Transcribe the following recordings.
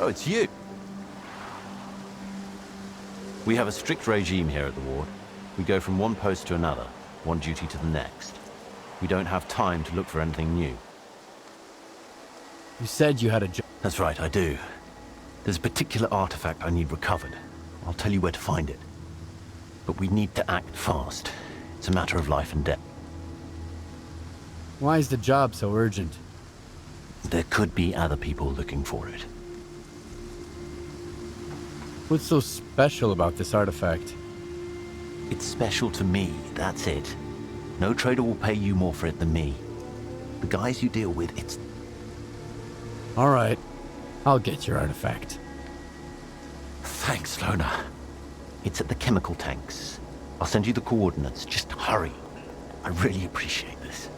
Oh, it's you. We have a strict regime here at the ward. We go from one post to another, one duty to the next. We don't have time to look for anything new. You said you had a job. That's right, I do. There's a particular artifact I need recovered. I'll tell you where to find it. But we need to act fast. It's a matter of life and death. Why is the job so urgent? There could be other people looking for it. What's so special about this artifact? It's special to me, that's it. No trader will pay you more for it than me. The guys you deal with, it's... All right, I'll get your artifact. Thanks, Lona. It's at the chemical tanks. I'll send you the coordinates. Just hurry. I really appreciate this.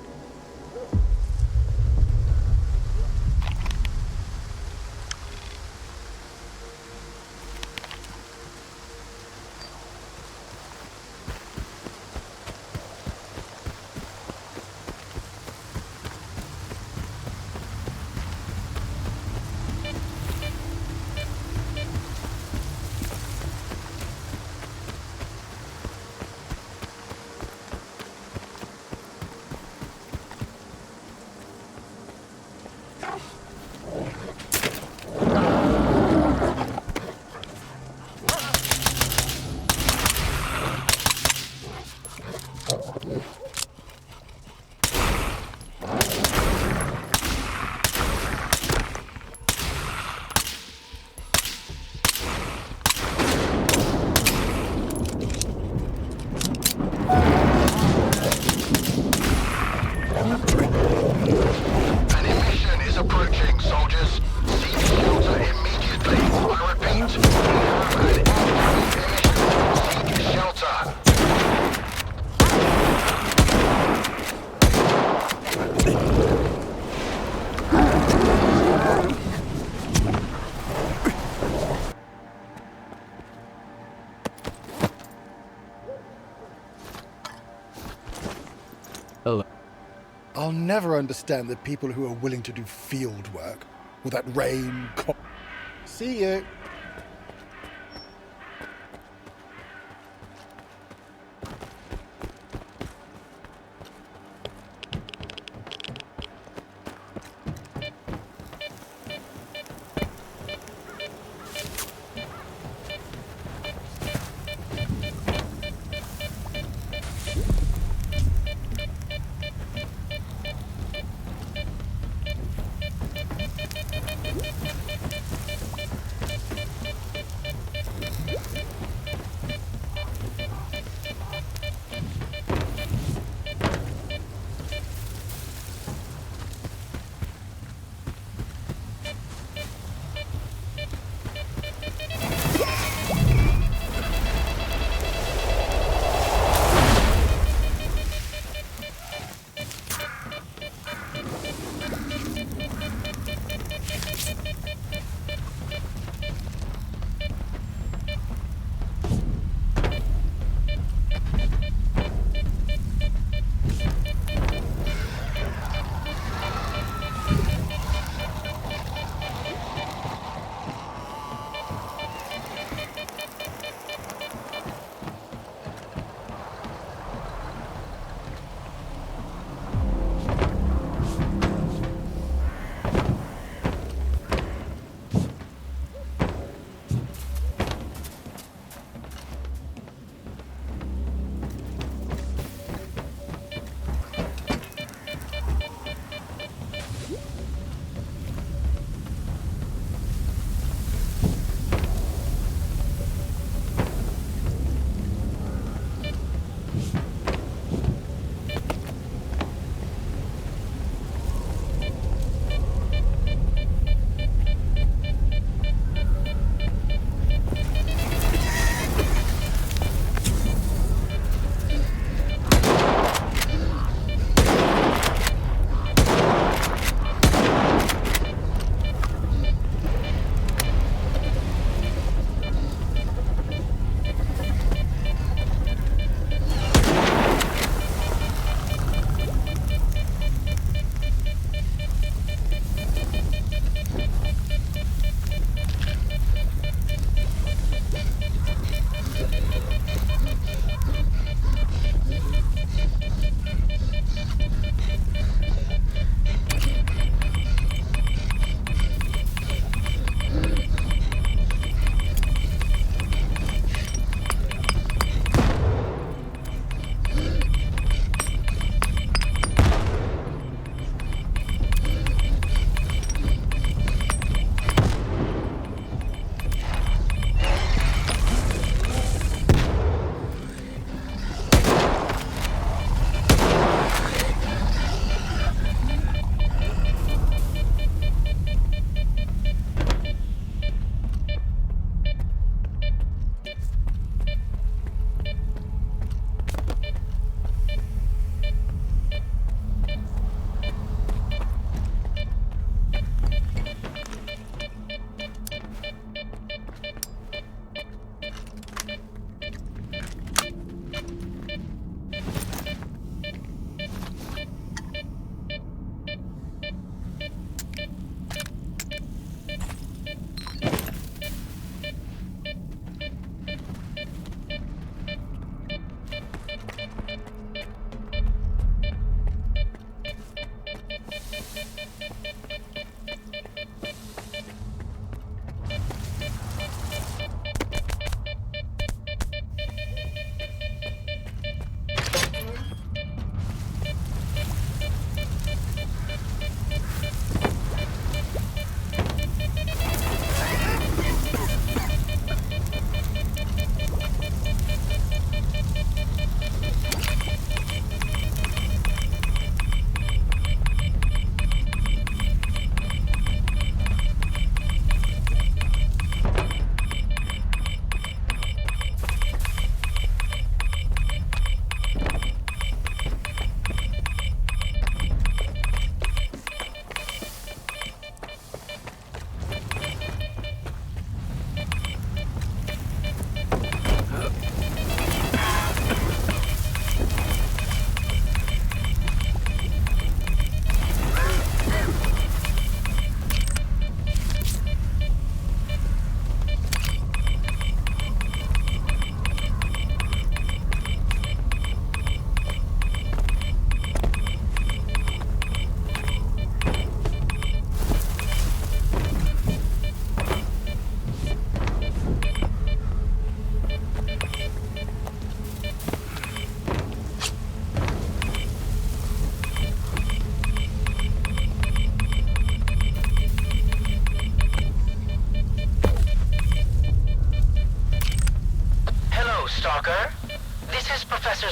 Hello. I'll never understand the people who are willing to do field work. All that rain, See you.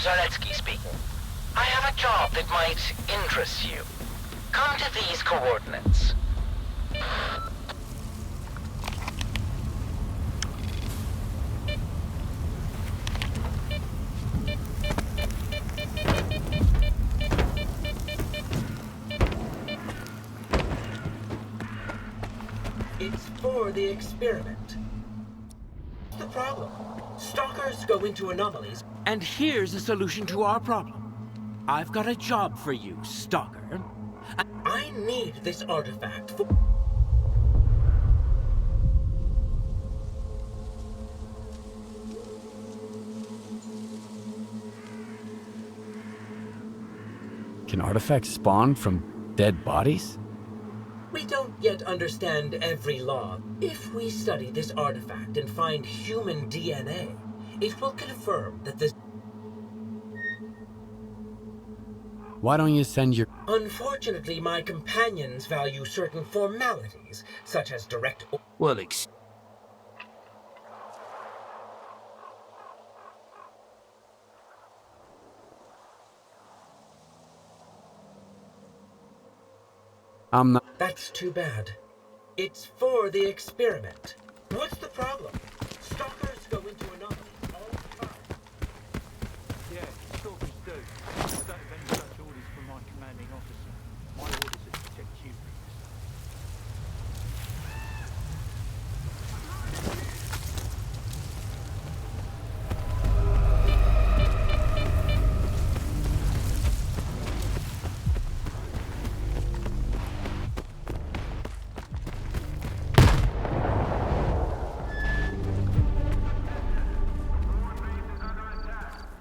Zaletsky speaking. I have a job that might interest you. Come to these coordinates. It's for the experiment. The problem. Stalkers go into anomalies. And here's a solution to our problem. I've got a job for you, Stalker. I need this artifact for... Can artifacts spawn from dead bodies? We don't yet understand every law. If we study this artifact and find human DNA, it will confirm that this... Why don't you send your... Unfortunately, my companions value certain formalities, such as direct... Well, I'm not... That's too bad. It's for the experiment. What's the problem? Stalkers go into anomalies all the time. yeah, stalkers do. I don't have any such orders from my commanding officer. My orders are to protect you.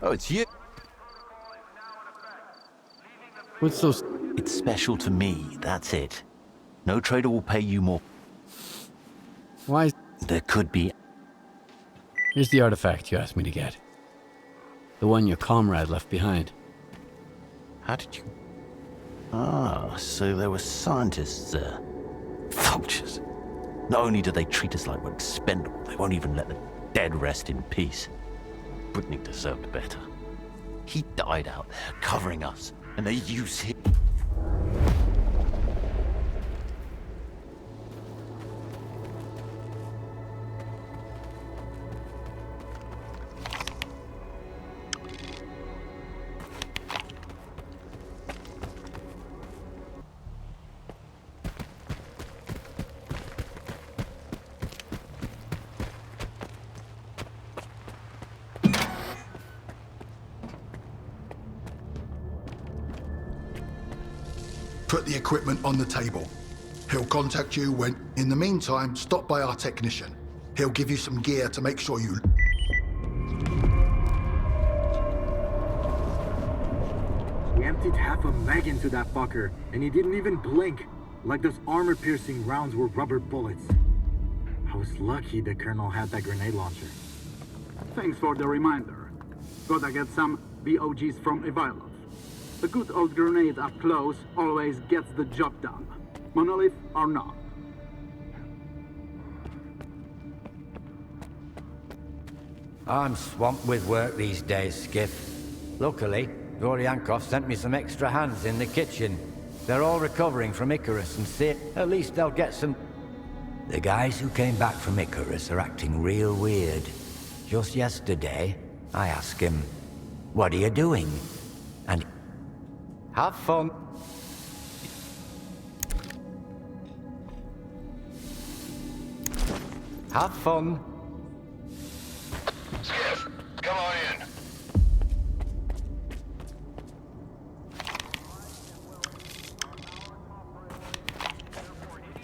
Oh, it's you. What's so... It's special to me, that's it. No trader will pay you more. Why... There could be... Here's the artifact you asked me to get. The one your comrade left behind. How did you... Ah, so there were scientists there. Vultures. Not only do they treat us like we're expendable, they won't even let the dead rest in peace. Brittany deserved better. He died out there, covering us, and they use him. Put the equipment on the table. He'll contact you when... In the meantime, stop by our technician. He'll give you some gear to make sure you... We emptied half a mag into that fucker, and he didn't even blink. Like those armor-piercing rounds were rubber bullets. I was lucky the Colonel had that grenade launcher. Thanks for the reminder. Gotta get some BOGs from Ivailov. A good old grenade up close always gets the job done. Monolith or not. I'm swamped with work these days, Skiff. Luckily, Goryankov sent me some extra hands in the kitchen. They're all recovering from Icarus and see, at least they'll get some... The guys who came back from Icarus are acting real weird. Just yesterday, I asked him, "What are you doing?" And... Have fun. Have fun. Skiff, come on in.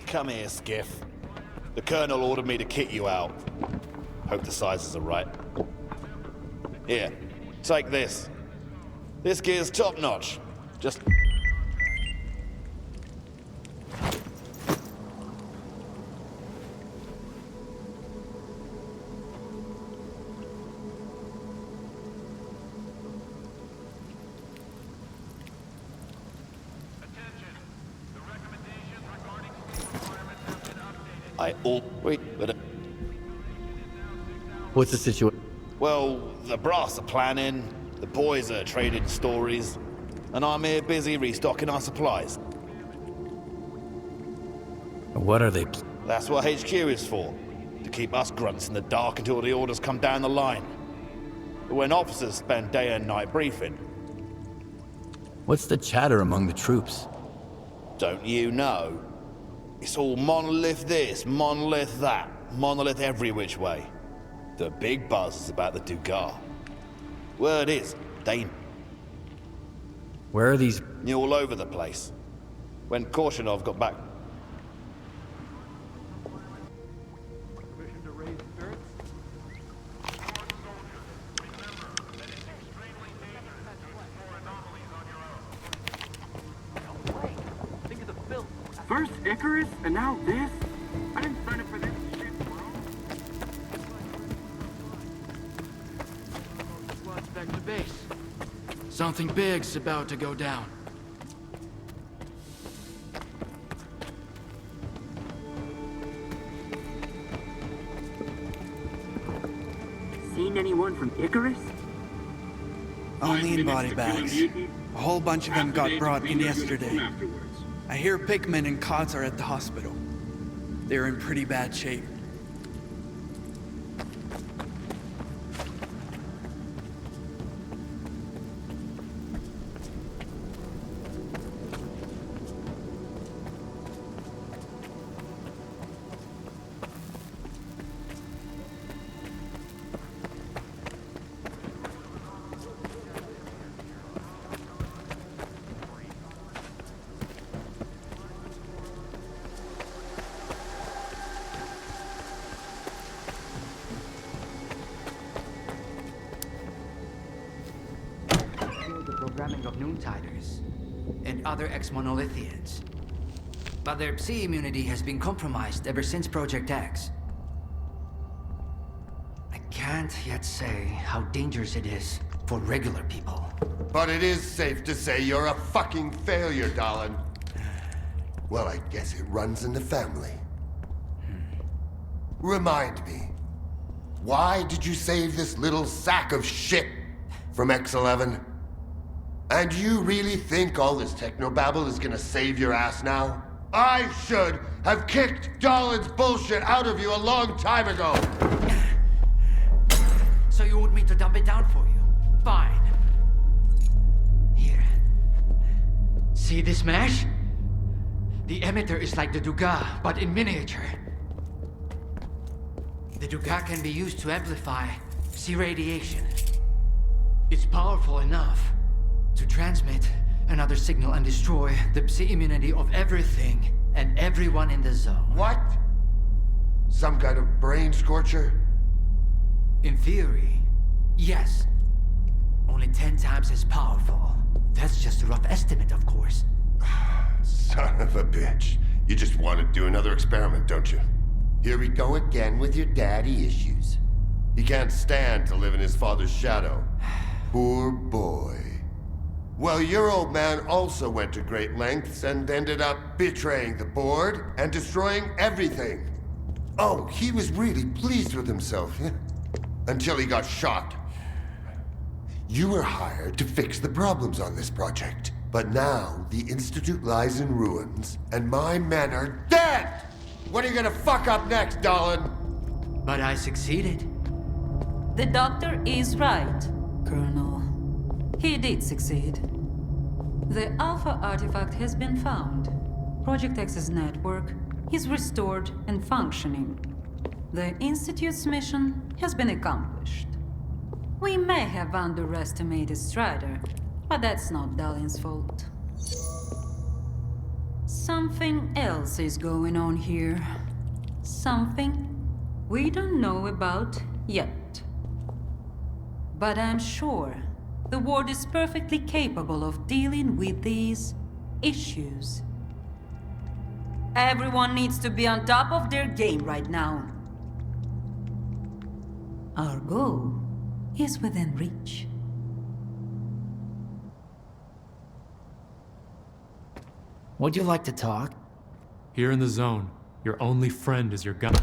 Come here, Skiff. The Colonel ordered me to kit you out. Hope the sizes are right. Here, take this. This gear's top-notch. Just... Wait, but... What's the situation? Well, the brass are planning, The boys are trading stories, and I'm here busy restocking our supplies. What are they? That's what HQ is for, to keep us grunts in the dark until the orders come down the line. But when officers spend day and night briefing, What's the chatter among the troops? don't you know? It's all monolith this, monolith that, monolith every which way. The big buzz is about the s.t.a.l.k.e.r. Word is, they Where are these? knew all over the place. When Chornobyl got back, First Icarus, and now this? I didn't sign up for this shit, bro. Squad's back to base. Something big's about to go down. Seen anyone from Icarus? Only in body bags. A whole bunch of them got brought in yesterday. I hear Pickman and Kotz are at the hospital. They're in pretty bad shape. Programming of Noontiders and other ex-monolithians. But their psi immunity has been compromised ever since Project X. I can't yet say how dangerous it is for regular people. But it is safe to say you're a fucking failure, Dallin. Well, I guess it runs in the family. Remind me, why did you save this little sack of shit from X11? And you really think all this technobabble is gonna save your ass now? I should have kicked Dallin's bullshit out of you a long time ago! So you want me to dump it down for you? Fine. Here. See this mesh? The emitter is like the s.t.a.l.k.e.r, but in miniature. The s.t.a.l.k.e.r can be used to amplify psi radiation. It's powerful enough to transmit another signal and destroy the psi immunity of everything and everyone in the zone. What? Some kind of brain scorcher? In theory, yes. Only 10 times as powerful. That's just a rough estimate, of course. Son of a bitch. You just want to do another experiment, don't you? Here we go again with your daddy issues. He can't stand to live in his father's shadow. Poor boy. Well, your old man also went to great lengths and ended up betraying the board and destroying everything. Oh, he was really pleased with himself, until he got shot. You were hired to fix the problems on this project. But now, the Institute lies in ruins, and my men are dead! What are you gonna fuck up next, Dallin? But I succeeded. The doctor is right, Colonel. He did succeed. The Alpha artifact has been found. Project X's network is restored and functioning. The Institute's mission has been accomplished. We may have underestimated Strider, but that's not Dallin's fault. Something else is going on here. Something we don't know about yet. But I'm sure the Ward is perfectly capable of dealing with these issues. Everyone needs to be on top of their game right now. Our goal is within reach. Would you like to talk? Here in the zone, your only friend is your gun.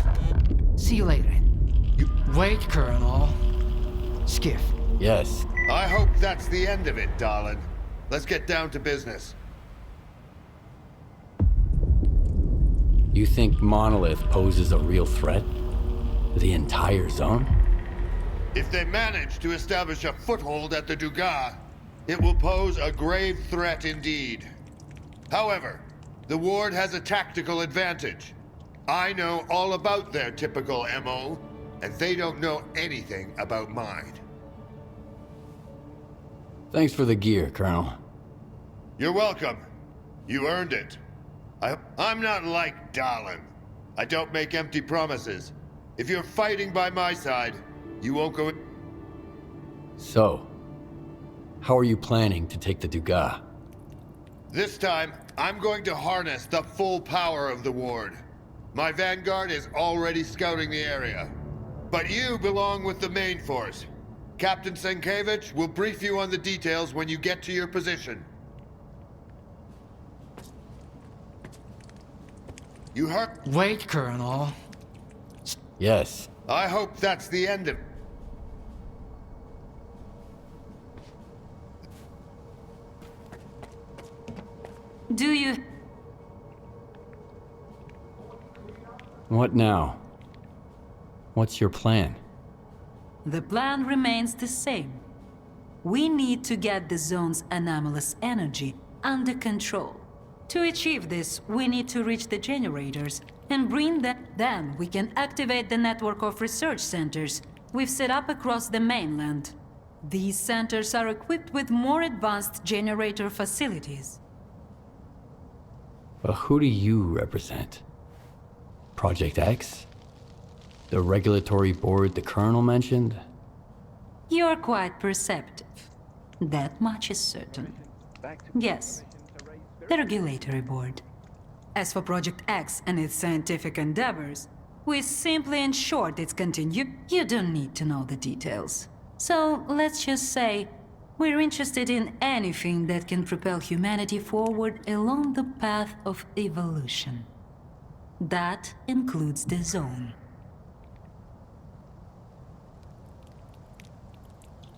See you later. Wait, Colonel. Skiff. Yes. I hope that's the end of it, darling. Let's get down to business. You think Monolith poses a real threat? The entire zone? If they manage to establish a foothold at the Dugas, it will pose a grave threat indeed. However, the Ward has a tactical advantage. I know all about their typical MO, and they don't know anything about mine. Thanks for the gear, Colonel. You're welcome. You earned it. I'm not like Dahlan. I don't make empty promises. If you're fighting by my side, you won't go... So, how are you planning to take the Dugas? This time, I'm going to harness the full power of the Ward. My vanguard is already scouting the area. But you belong with the main force. Captain Sienkiewicz will brief you on the details when you get to your position. You heard? Wait, Colonel. Yes. I hope that's the end of... Do you... What now? What's your plan? The plan remains the same. We need to get the zone's anomalous energy under control. To achieve this, we need to reach the generators and bring them. Then we can activate the network of research centers we've set up across the mainland. These centers are equipped with more advanced generator facilities. But who do you represent? Project X? The regulatory board the Colonel mentioned? You're quite perceptive. That much is certain. Yes, the regulatory board. As for Project X and its scientific endeavors, we simply ensured its You don't need to know the details. So let's just say we're interested in anything that can propel humanity forward along the path of evolution. That includes the zone.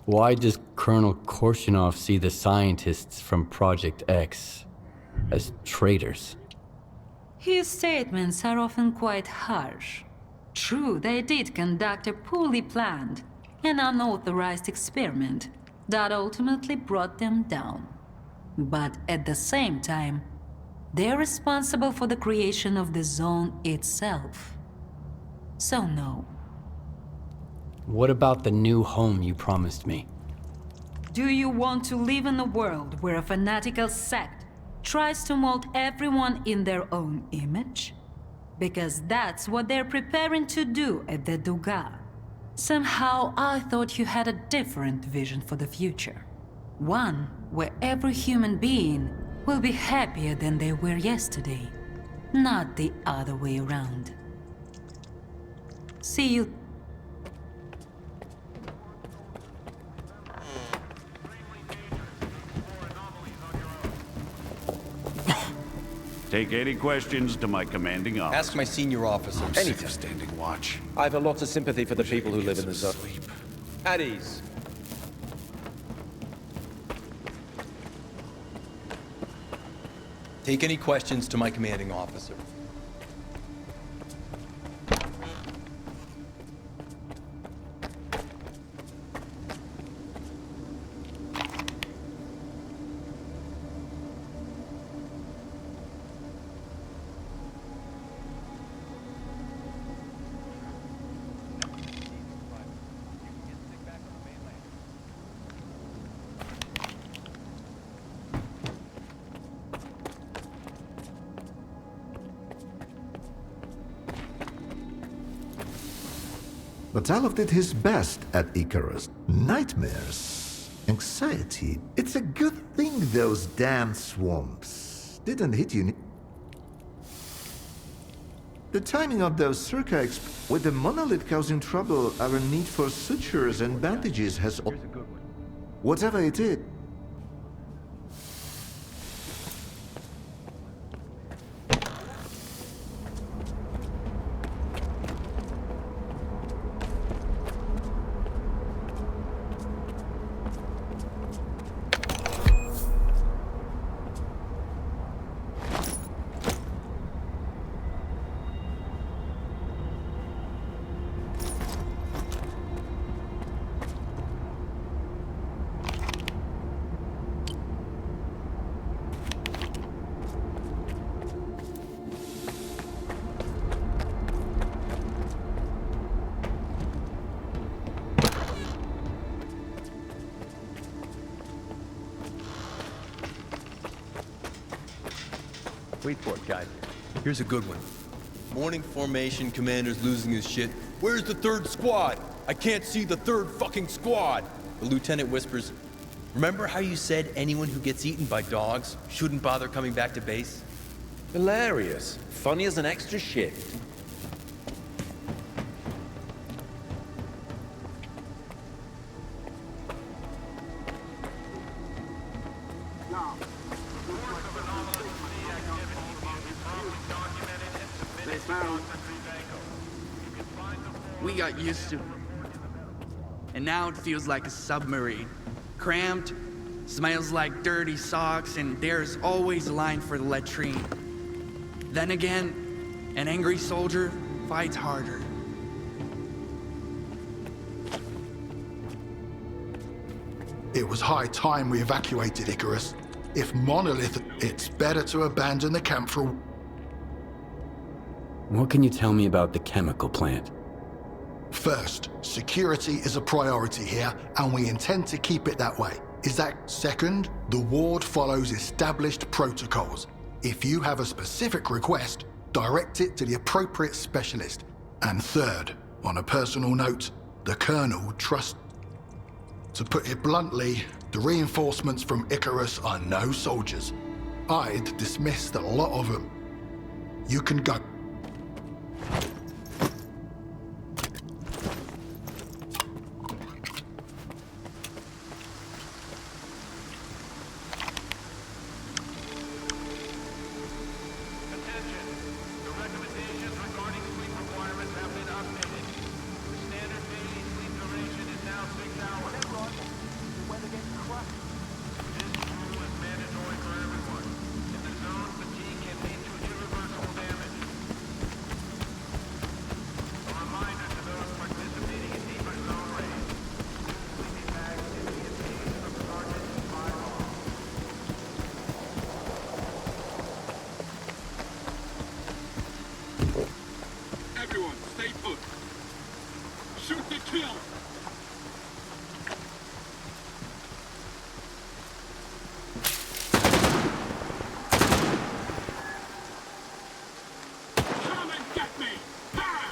Why does Colonel Korshinov see the scientists from Project X as traitors? His statements are often quite harsh. True, they did conduct a poorly planned and unauthorized experiment that ultimately brought them down. But at the same time, they're responsible for the creation of the zone itself. So no. What about the new home you promised me? Do you want to live in a world where a fanatical sect tries to mold everyone in their own image? Because that's what they're preparing to do at the Dugas. Somehow I thought you had a different vision for the future. One where every human being will be happier than they were yesterday, not the other way around. See you. Take any questions to my commanding officer. Ask my senior officer. Anything. Standing watch. I have a lot of sympathy for the people who live in the zone. At ease. Take any questions to my commanding officer. But Talov did his best at Icarus. Nightmares, anxiety. It's a good thing those damn swamps didn't hit you. The timing of those s.t.a.l.k.e.r. with the monolith causing trouble, our need for sutures and bandages has... Whatever it is. Wait for it, guys. Here's a good one. Morning formation, commander's losing his shit. Where's the third squad? I can't see the third fucking squad. The lieutenant whispers, remember how you said anyone who gets eaten by dogs shouldn't bother coming back to base? Hilarious. Funny as an extra shift. We got used to it. And now it feels like a submarine. Cramped, smells like dirty socks, and there's always a line for the latrine. Then again, an angry soldier fights harder. It was high time we evacuated Icarus. If Monolith, it's better to abandon the camp for... What can you tell me about the chemical plant? First, security is a priority here, and we intend to keep it that way. Is that second? The ward follows established protocols. If you have a specific request, direct it to the appropriate specialist. And third, on a personal note, the Colonel trusts... To put it bluntly, the reinforcements from Icarus are no soldiers. I'd dismissed a lot of them. You can go. Everyone, stay put. Shoot to kill. Come and get me! Ha!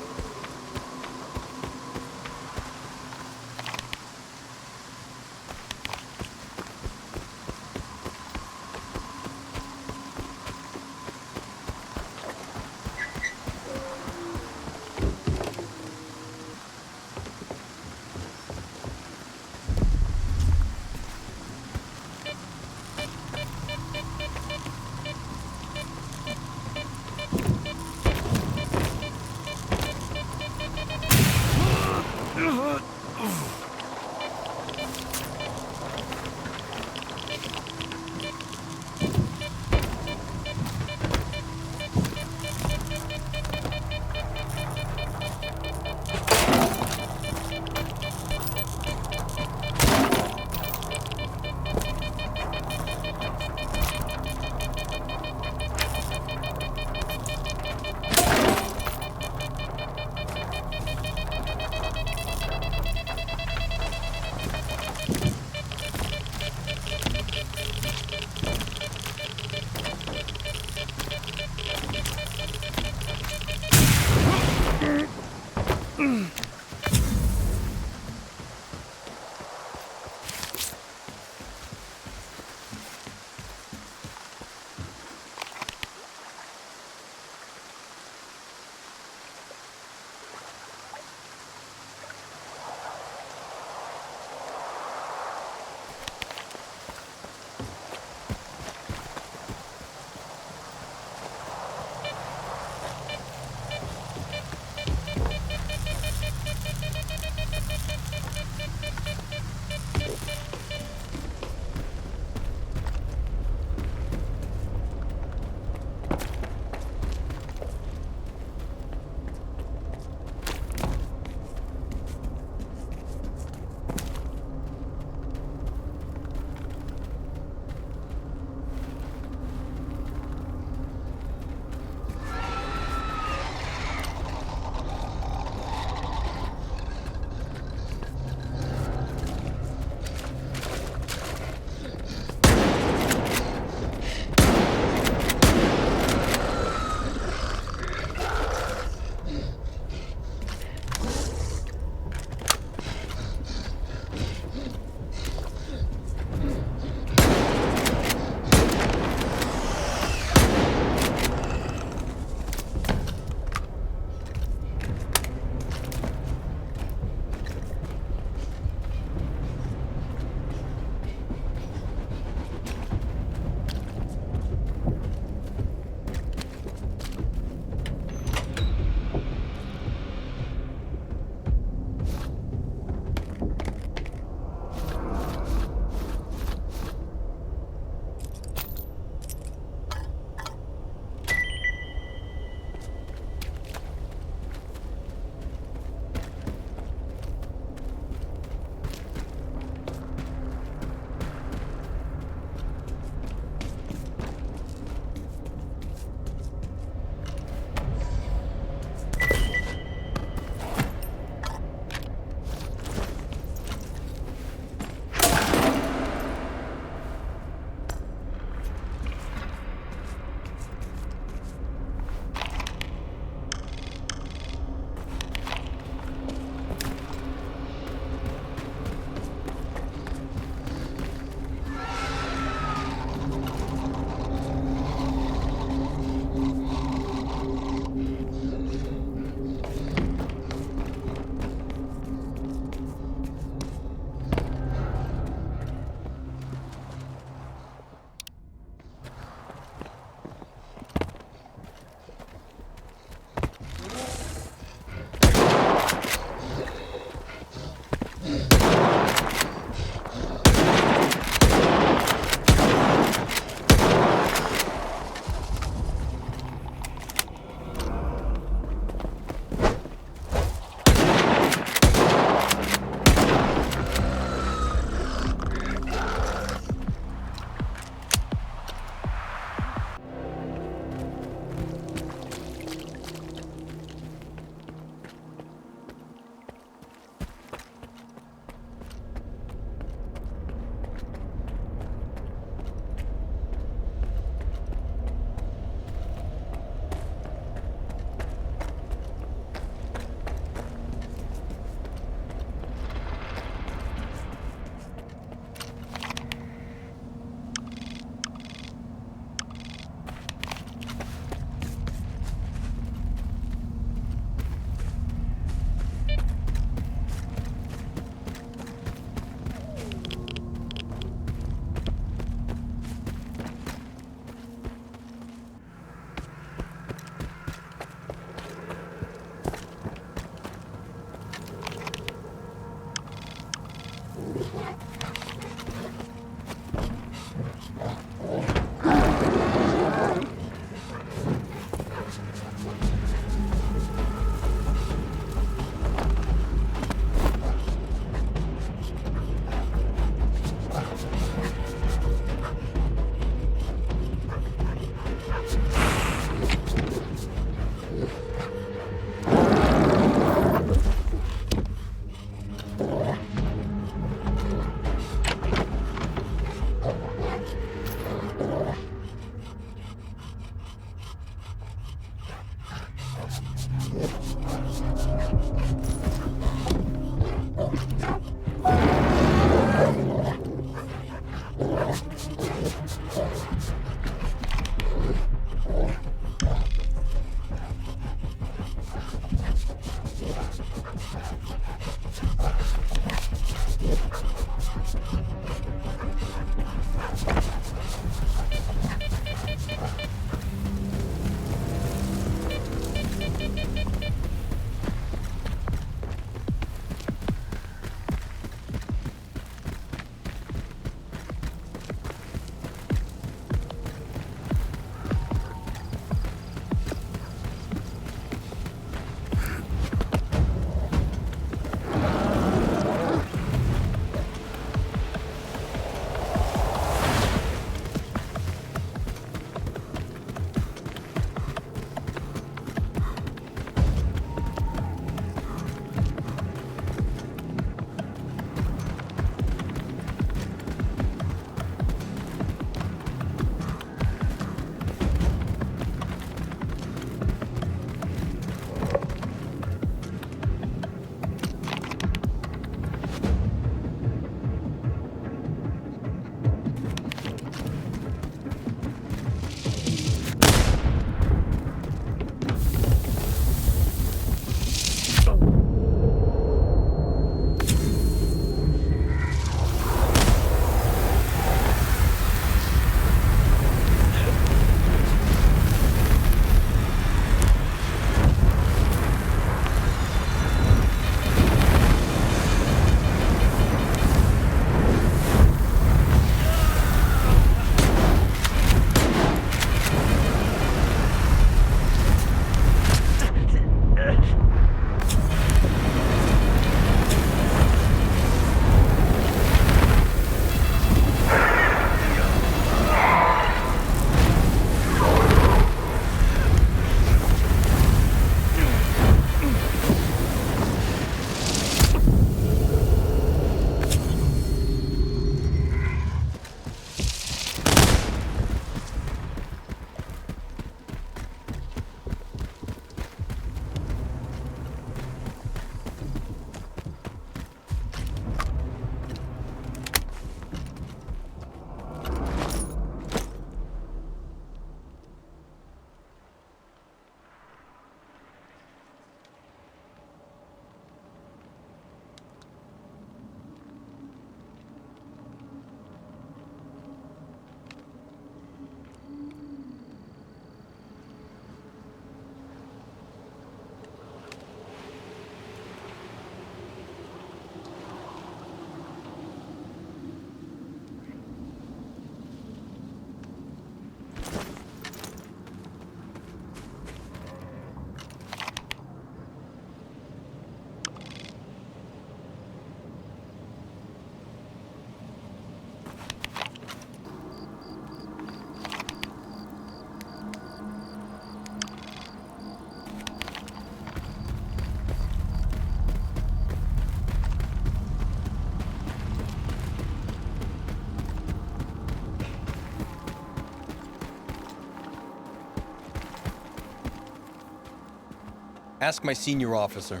Ask my senior officer.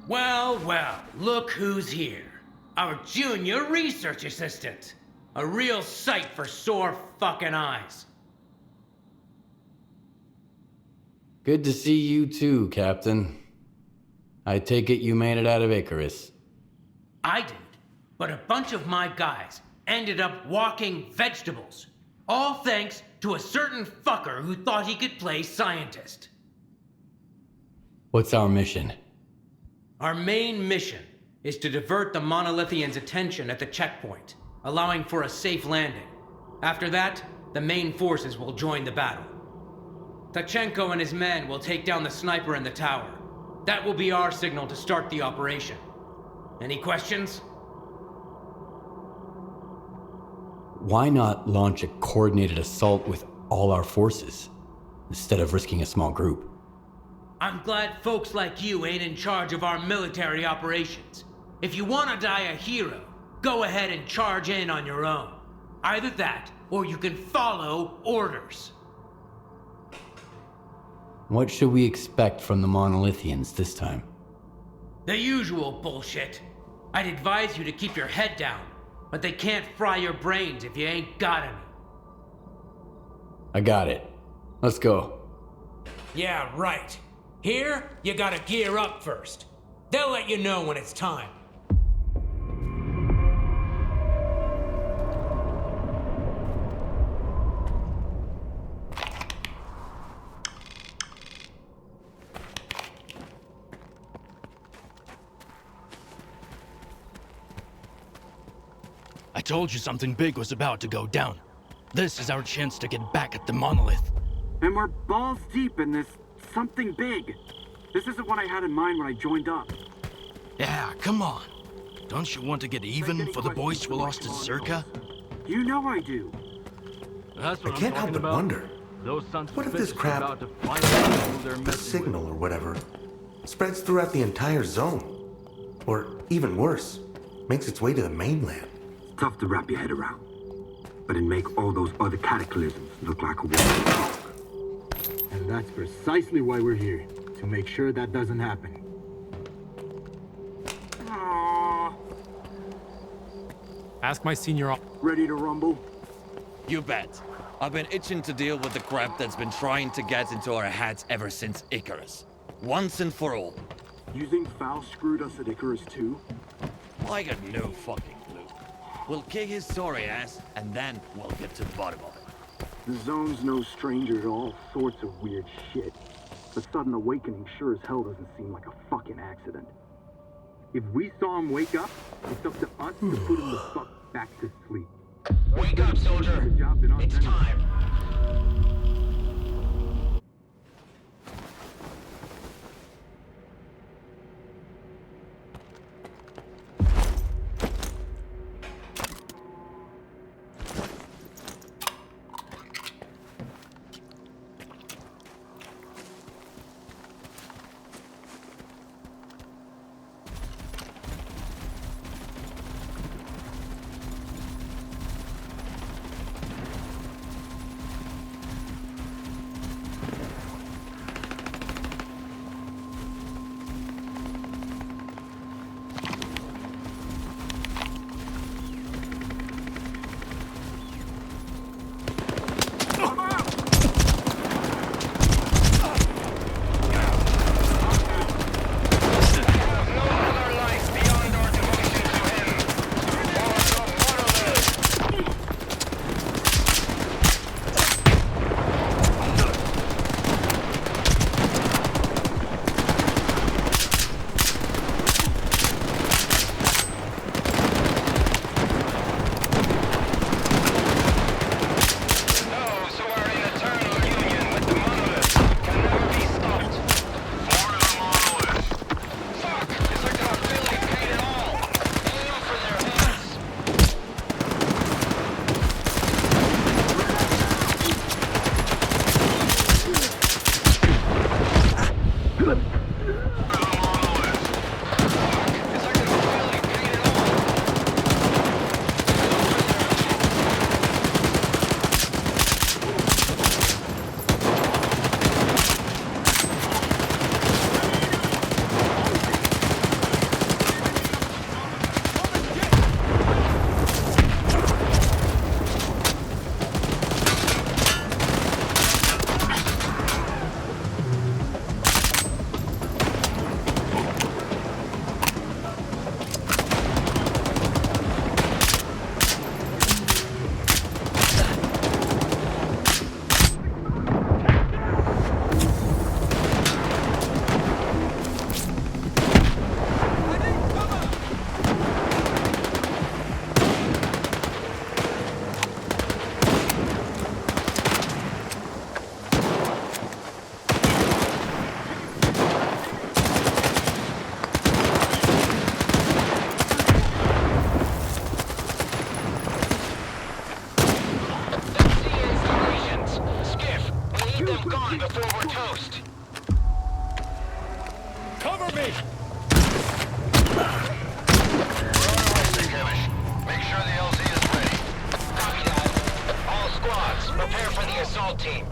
Well, well, look who's here. Our junior research assistant. A real sight for sore fucking eyes. Good to see you too, Captain. I take it you made it out of Icarus. I did, but a bunch of my guys ended up walking vegetables. All thanks to a certain fucker who thought he could play scientist. What's our mission? Our main mission is to divert the Monolithians' attention at the checkpoint, allowing for a safe landing. After that, the main forces will join the battle. Tachenko and his men will take down the sniper in the tower. That will be our signal to start the operation. Any questions? Why not launch a coordinated assault with all our forces, instead of risking a small group? I'm glad folks like you ain't in charge of our military operations. If you want to die a hero, go ahead and charge in on your own. Either that, or you can follow orders. What should we expect from the Monolithians this time? The usual bullshit. I'd advise you to keep your head down, but they can't fry your brains if you ain't got any. I got it. Let's go. Yeah, right. Here, you gotta gear up first. They'll let you know when it's time. I told you something big was about to go down. This is our chance to get back at the monolith. And we're balls deep in this something big. This isn't what I had in mind when I joined up. Yeah, come on. Don't you want to get even for the boys who lost at s.t.a.l.k.e.r? You know I do. I can't help but wonder. What if this crap, the signal or whatever, spreads throughout the entire zone? Or even worse, makes its way to the mainland? It's tough to wrap your head around. But it'd make all those other cataclysms look like a walk in the park. And that's precisely why we're here. To make sure that doesn't happen. Ask my senior. Ready to rumble? You bet. I've been itching to deal with the crap that's been trying to get into our heads ever since Icarus. Once and for all. You think Foul screwed us at Icarus too? I got no fucking clue. We'll kick his sorry ass, and then we'll get to the bottom of it. The zone's no stranger to all sorts of weird shit. The sudden awakening sure as hell doesn't seem like a fucking accident. If we saw him wake up, it's up to us to put him the fuck back to sleep. Wake up, soldier. It's time. on before we're toast. Cover me! Make sure the LZ is ready. Copy that. All squads, prepare for the assault team.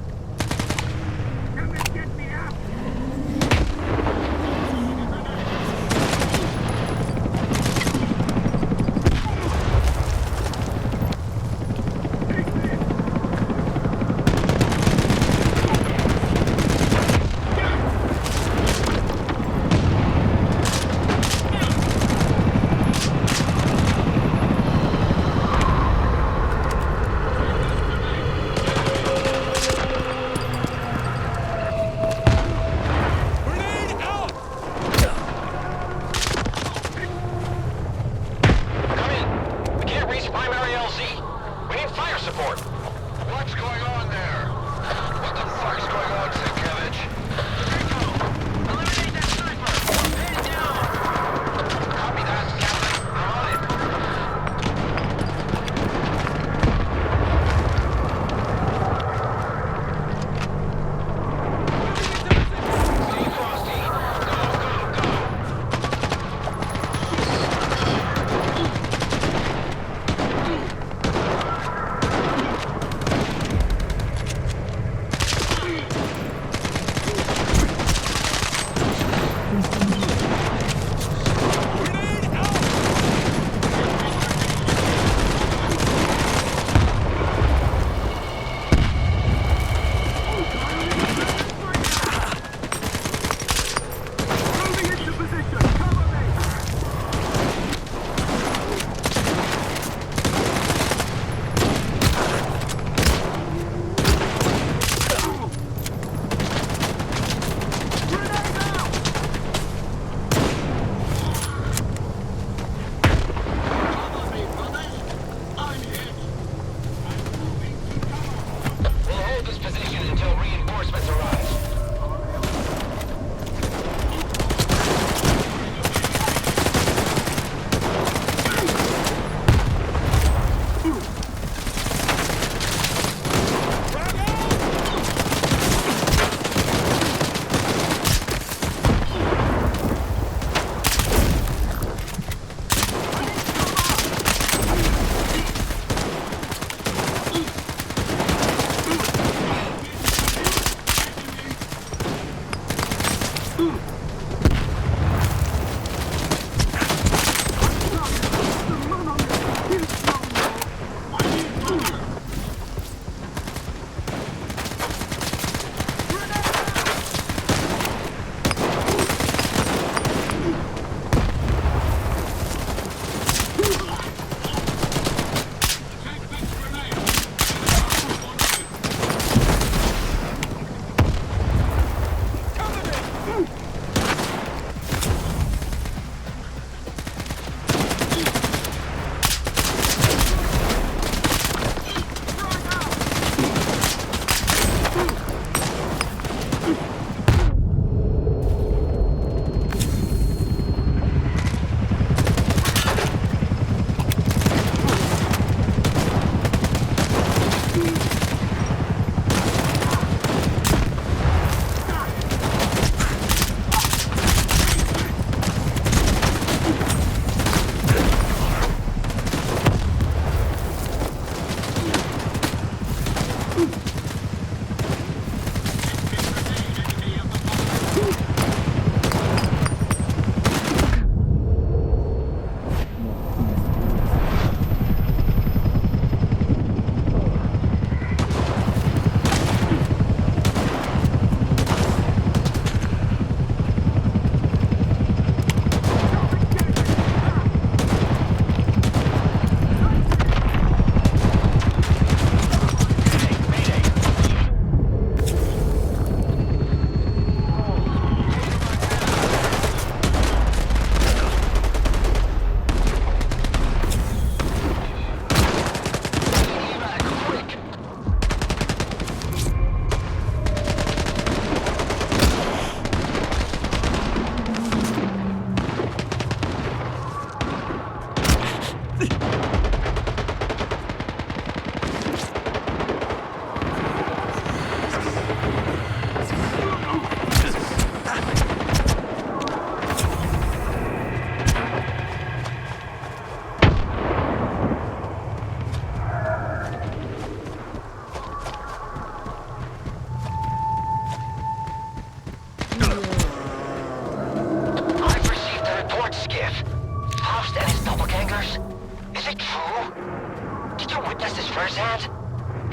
Lieutenant?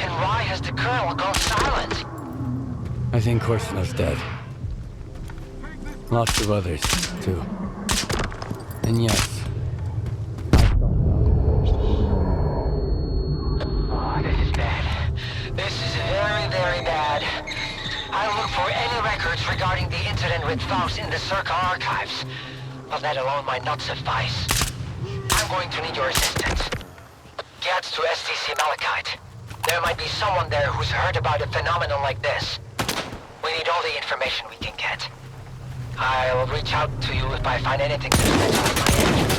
And why has the Colonel gone silent? I think Korsunov's dead. Lots of others, too. And yes. Oh, this is bad. This is very, very bad. I'll look for any records regarding the incident with Faust in the s.t.a.l.k.e.r archives. But that alone might not suffice. I'm going to need your assistance. Get to s.t.a.l.k.e.r. There might be someone there who's heard about a phenomenon like this. We need all the information we can get. I'll reach out to you if I find anything suspicious on my end.